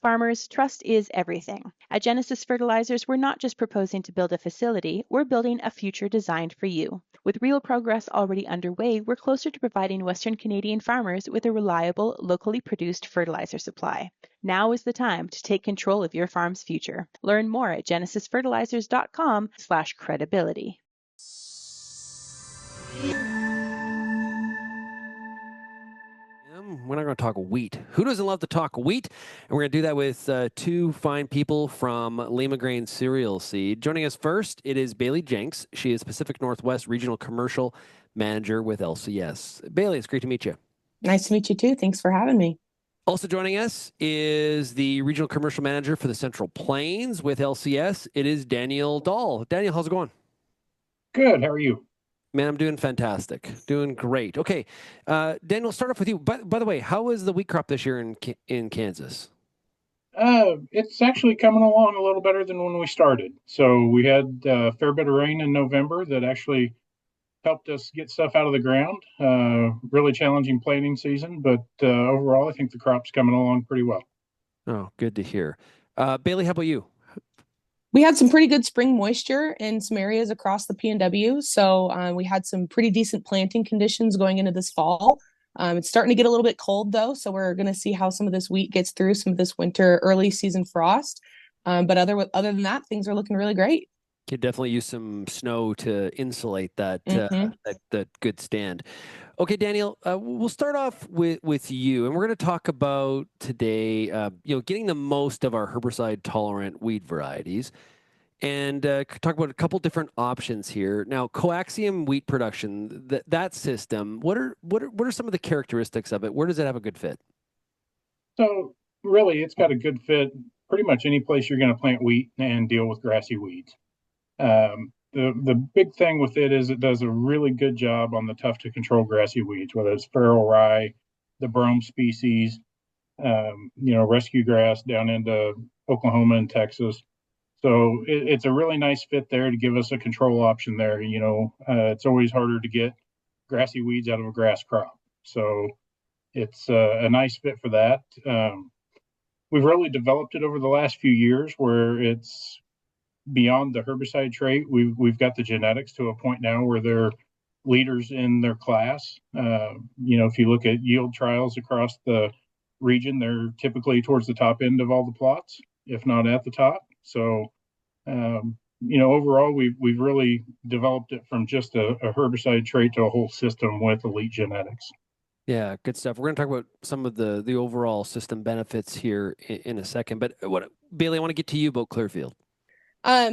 Farmers, trust is everything. At Genesis Fertilizers, we're not just proposing to build a facility, we're building a future designed for you. With real progress already underway, we're closer to providing Western Canadian farmers with a reliable, locally produced fertilizer supply. Now is the time to take control of your farm's future. Learn more at genesisfertilizers.com/credibility. We're not going to talk wheat. Who doesn't love to talk wheat? And we're going to do that with two fine people from Limagrain Cereal Seed. Joining us first, it is Bailey Jenks. She is Pacific Northwest Regional Commercial Manager with LCS. Bailey, it's great to meet you. Nice to meet you too. Thanks for having me. Also joining us is the Regional Commercial Manager for the Central Plains with LCS. It is Dan Dall. Daniel, how's it going? Good. How are you? Man, I'm doing fantastic. Doing great. Okay. Daniel, start off with you. By the way, how is the wheat crop this year in Kansas? It's actually coming along a little better than when we started. So we had a fair bit of rain in November that actually helped us get stuff out of the ground. Really challenging planting season, but overall, I think the crop's coming along pretty well. Oh, good to hear. Bailey, how about you? We had some pretty good spring moisture in some areas across the PNW. So we had some pretty decent planting conditions going into this fall. It's starting to get a little bit cold though. So we're going to see how some of this wheat gets through some of this winter early season frost. But other than that, things are looking really great. Could definitely use some snow to insulate that that good stand. Okay, Daniel, we'll start off with you, and we're going to talk about today, getting the most of our herbicide-tolerant wheat varieties, and talk about a couple different options here. Now, CoAXium wheat production, that system, what are some of the characteristics of it? Where does it have a good fit? So really, it's got a good fit pretty much any place you're going to plant wheat and deal with grassy weeds. The big thing with it is it does a really good job on the tough to control grassy weeds, whether it's feral rye, the brome species, rescue grass down into Oklahoma and Texas. So it's a really nice fit there to give us a control option there. It's always harder to get grassy weeds out of a grass crop. So it's a nice fit for that. We've really developed it over the last few years where it's beyond the herbicide trait. We've got the genetics to a point now where they're leaders in their class. If you look at yield trials across the region, they're typically towards the top end of all the plots, if not at the top. So, overall, we've really developed it from just a herbicide trait to a whole system with elite genetics. Yeah, good stuff. We're going to talk about some of the overall system benefits here in a second. But Bailey, I want to get to you about Clearfield.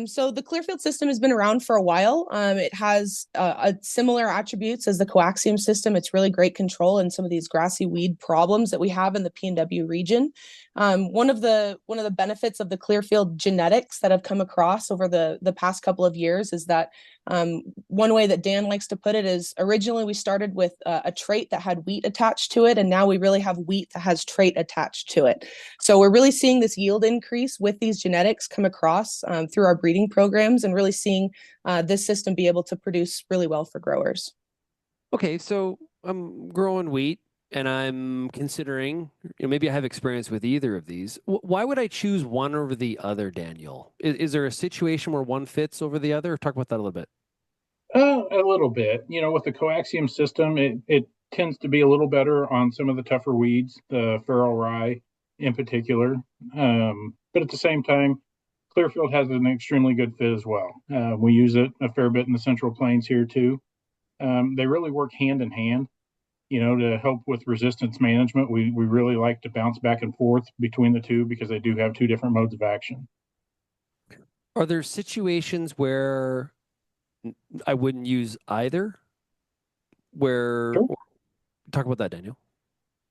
So the Clearfield system has been around for a while. It has similar attributes as the CoAXium system. It's really great control in some of these grassy weed problems that we have in the PNW region. One of the benefits of the Clearfield genetics that have come across over the past couple of years is that one way that Dan likes to put it is originally we started with a trait that had wheat attached to it, and now we really have wheat that has trait attached to it. So we're really seeing this yield increase with these genetics come across through our breeding programs, and really seeing this system be able to produce really well for growers. Okay, so I'm growing wheat and I'm considering, maybe I have experience with either of these. Why would I choose one over the other, Daniel? Is there a situation where one fits over the other? Talk about that a little bit. A little bit. With the CoAXium system, it tends to be a little better on some of the tougher weeds, the feral rye in particular. But at the same time, Clearfield has an extremely good fit as well. We use it a fair bit in the Central Plains here too. They really work hand in hand, to help with resistance management. We really like to bounce back and forth between the two because they do have two different modes of action. Are there situations where I wouldn't use either? Sure. Talk about that, Daniel.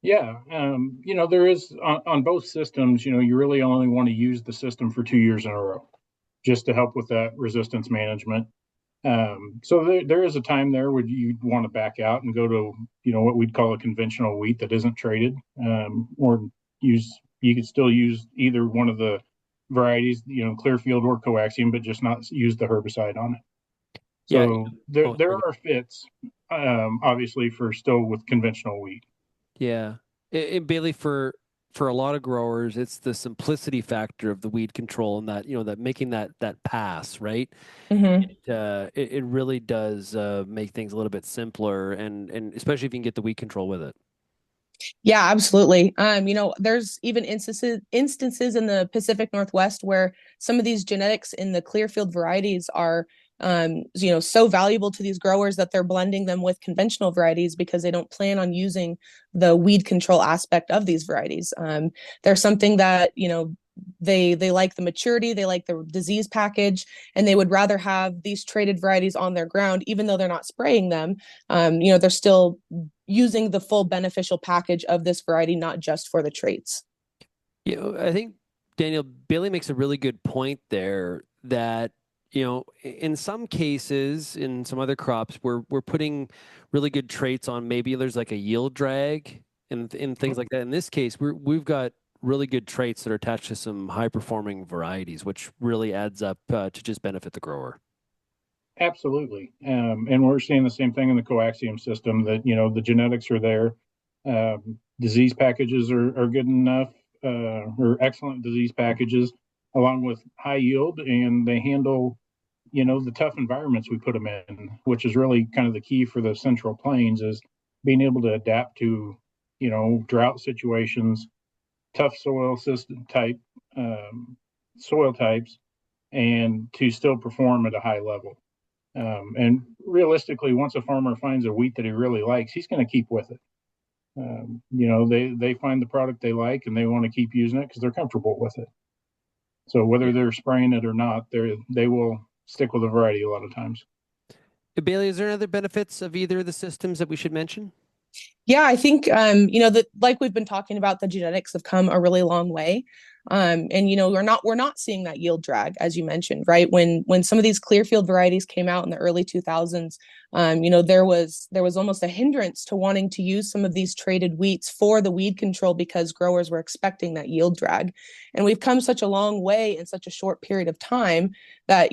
Yeah. There is on both systems, you really only want to use the system for 2 years in a row just to help with that resistance management. So there is a time there where you'd want to back out and go to, what we'd call a conventional wheat that isn't traded, or you could still use either one of the varieties, Clearfield or CoAXium, but just not use the herbicide on it. So yeah. There are fits, obviously, for still with conventional wheat. Yeah. And Bailey, for for a lot of growers, it's the simplicity factor of the weed control and that, that making that pass, right? Mm-hmm. It really does make things a little bit simpler, and especially if you can get the weed control with it. Yeah, absolutely. There's even instances in the Pacific Northwest where some of these genetics in the Clearfield varieties are so valuable to these growers that they're blending them with conventional varieties because they don't plan on using the weed control aspect of these varieties. They're something that, they like the maturity, they like the disease package, and they would rather have these traded varieties on their ground, even though they're not spraying them. They're still using the full beneficial package of this variety, not just for the traits. I think Daniel, Bailey makes a really good point there that, in some cases, in some other crops, we're putting really good traits on. Maybe there's like a yield drag and things like that. In this case, we've got really good traits that are attached to some high performing varieties, which really adds up to just benefit the grower. Absolutely. And we're seeing the same thing in the CoAXium system that, the genetics are there. Disease packages are good enough, or excellent disease packages, along with high yield, and they handle, the tough environments we put them in, which is really kind of the key for the Central Plains, is being able to adapt to, drought situations, tough soil system type, soil types, and to still perform at a high level. And realistically, once a farmer finds a wheat that he really likes, he's going to keep with it. They find the product they like and they want to keep using it because they're comfortable with it. So whether they're spraying it or not, they will stick with a variety a lot of times. Bailey, is there any other benefits of either of the systems that we should mention? Yeah, I think that, like we've been talking about, the genetics have come a really long way. And we're not seeing that yield drag, as you mentioned, right? When some of these Clearfield varieties came out in the early 2000s, there was almost a hindrance to wanting to use some of these traded wheats for the weed control because growers were expecting that yield drag. And we've come such a long way in such a short period of time that,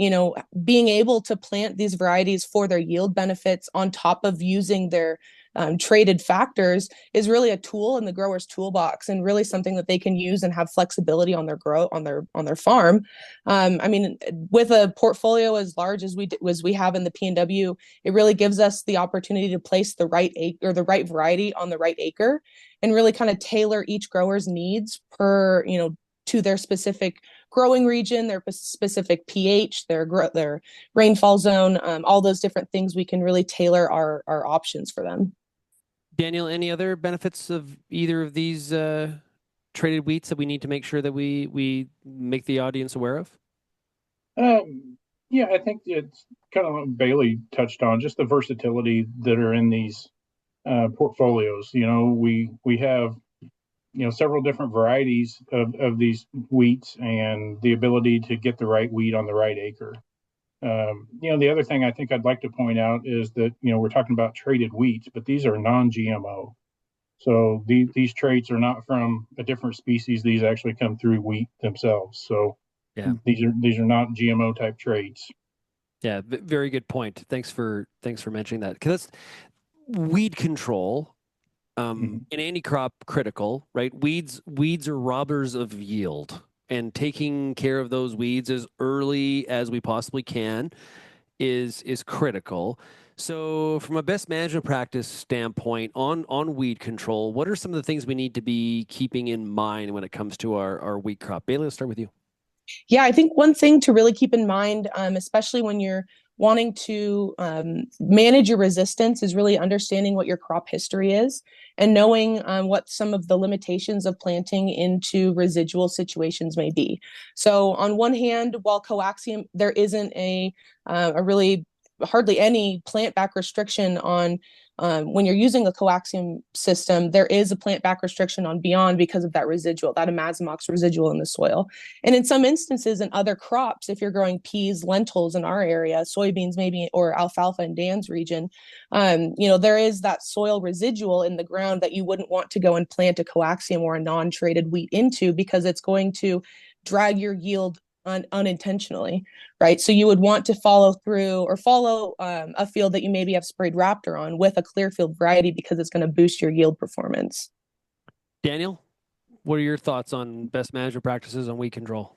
being able to plant these varieties for their yield benefits on top of using their traded factors is really a tool in the grower's toolbox, and really something that they can use and have flexibility on their farm. With a portfolio as large as we have in the P&W, it really gives us the opportunity to place the right variety on the right acre, and really kind of tailor each grower's needs per to their specific growing region, their specific pH, their rainfall zone, all those different things. We can really tailor our options for them. Daniel, any other benefits of either of these traded wheats that we need to make sure that we make the audience aware of? Yeah, I think it's kind of what Bailey touched on, just the versatility that are in these portfolios. We have several different varieties of these wheats, and the ability to get the right wheat on the right acre. The other thing I think I'd like to point out is that, we're talking about traded wheats, but these are non-GMO. So these traits are not from a different species. These actually come through wheat themselves. So these are not GMO type traits. Yeah, very good point. Thanks for mentioning that. Because that's weed control in any crop critical, right? Weeds are robbers of yield. And taking care of those weeds as early as we possibly can is critical. So from a best management practice standpoint on weed control, what are some of the things we need to be keeping in mind when it comes to our wheat crop? Bailey, let's start with you. Yeah, I think one thing to really keep in mind, especially when you're wanting to manage your resistance, is really understanding what your crop history is and knowing what some of the limitations of planting into residual situations may be. So on one hand, while CoAXium, there isn't a really hardly any plant back restriction on when you're using a CoAXium system, there is a plant back restriction on Beyond because of that residual, that imazamox residual in the soil. And in some instances in other crops, if you're growing peas, lentils in our area, soybeans maybe, or alfalfa in Dan's region, there is that soil residual in the ground that you wouldn't want to go and plant a CoAXium or a non-traded wheat into, because it's going to drag your yield unintentionally, right? So you would want to follow a field that you maybe have sprayed Raptor on with a Clearfield variety, because it's going to boost your yield performance. Daniel? what are your thoughts on best management practices on weed control?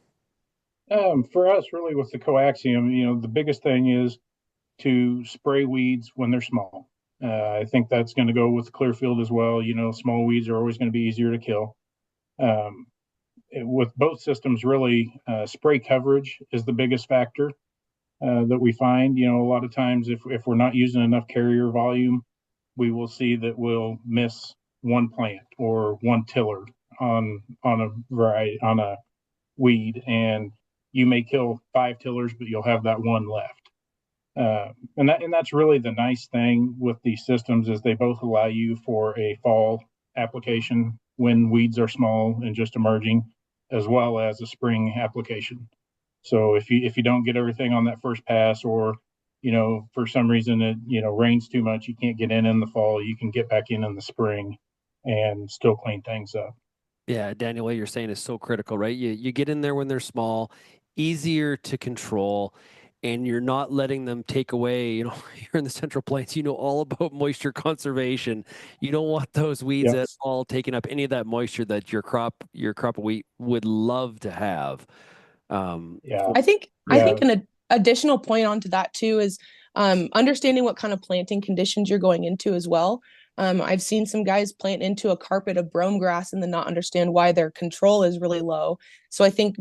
For us, really, with the CoAXium, the biggest thing is to spray weeds when they're small. I think that's going to go with Clearfield as well. Small weeds are always going to be easier to kill. With both systems, really, spray coverage is the biggest factor that we find. A lot of times, if we're not using enough carrier volume, we will see that we'll miss one plant or one tiller on a weed, and you may kill 5 tillers, but you'll have that one left. And that's really the nice thing with these systems, is they both allow you for a fall application when weeds are small and just emerging, as well as a spring application. So if you don't get everything on that first pass, or for some reason it rains too much, you can't get in the fall, you can get back in the spring and still clean things up. Yeah, Daniel, what you're saying is so critical, right? You get in there when they're small, easier to control, and you're not letting them take away, here in the Central Plains, all about moisture conservation. You don't want those weeds Yep. at all taking up any of that moisture that your crop of wheat would love to have. Yeah. I think an additional point onto that too is understanding what kind of planting conditions you're going into as well. I've seen some guys plant into a carpet of brome grass and then not understand why their control is really low. So I think,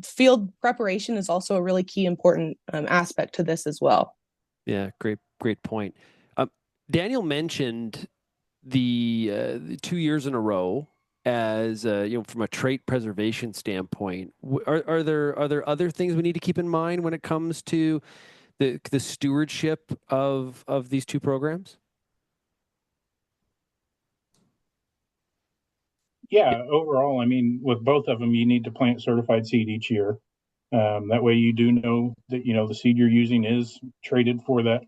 field preparation is also a really key important aspect to this as well. Yeah, great point. Daniel mentioned the 2 years in a row as from a trait preservation standpoint. Are there other things we need to keep in mind when it comes to the stewardship of these two programs? Yeah, overall, with both of them, you need to plant certified seed each year. That way you do know that, the seed you're using is traded for that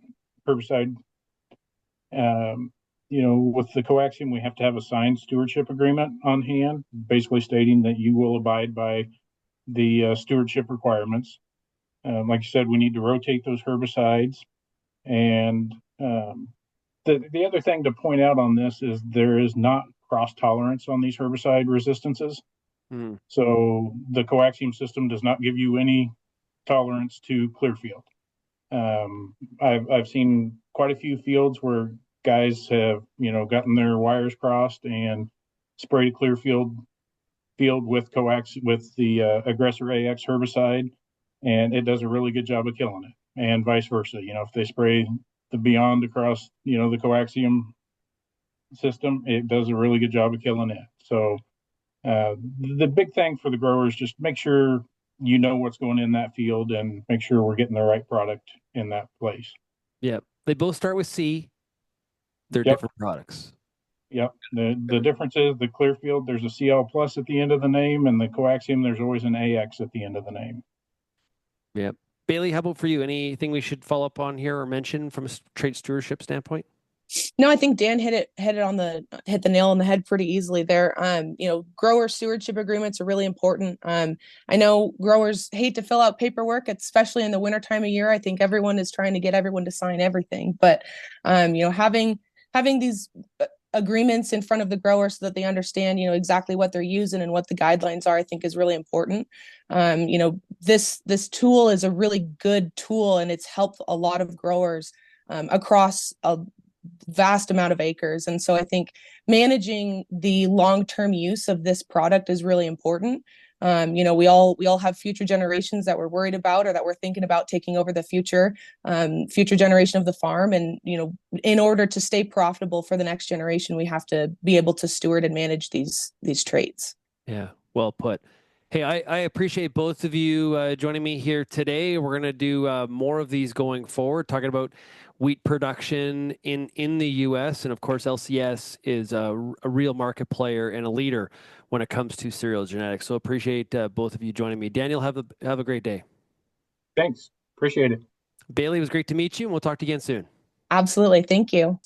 herbicide. With the CoAXium, we have to have a signed stewardship agreement on hand, basically stating that you will abide by the stewardship requirements. Like you said, we need to rotate those herbicides. And the other thing to point out on this is there is not cross tolerance on these herbicide resistances. So the CoAXium system does not give you any tolerance to Clearfield. I've seen quite a few fields where guys have gotten their wires crossed and sprayed a Clearfield field with the Aggressor AX herbicide, and it does a really good job of killing it. And vice versa. If they spray the Beyond across the CoAXium system, it does a really good job of killing it. So the big thing for the growers, just make sure you know what's going in that field and make sure we're getting the right product in that place. Yeah, they both start with C. They're different products. Yep. The difference is the Clearfield, there's a CL plus at the end of the name, and the CoAXium, there's always an AX at the end of the name. Yep. Bailey, how about for you? Anything we should follow up on here or mention from a trait stewardship standpoint? No, I think Dan hit the nail on the head pretty easily there. Grower stewardship agreements are really important. I know growers hate to fill out paperwork, especially in the winter time of year. I think everyone is trying to get everyone to sign everything, but having these agreements in front of the grower so that they understand, exactly what they're using and what the guidelines are, I think is really important. This tool is a really good tool, and it's helped a lot of growers across a vast amount of acres. And so I think managing the long-term use of this product is really important. We all have future generations that we're worried about or that we're thinking about taking over the future generation of the farm. And, in order to stay profitable for the next generation, we have to be able to steward and manage these traits. Yeah, well put. Hey, I appreciate both of you joining me here today. We're going to do more of these going forward, talking about wheat production in the U.S. And, of course, LCS is a real market player and a leader when it comes to cereal genetics. So appreciate both of you joining me. Daniel, have a great day. Thanks. Appreciate it. Bailey, it was great to meet you, and we'll talk to you again soon. Absolutely. Thank you.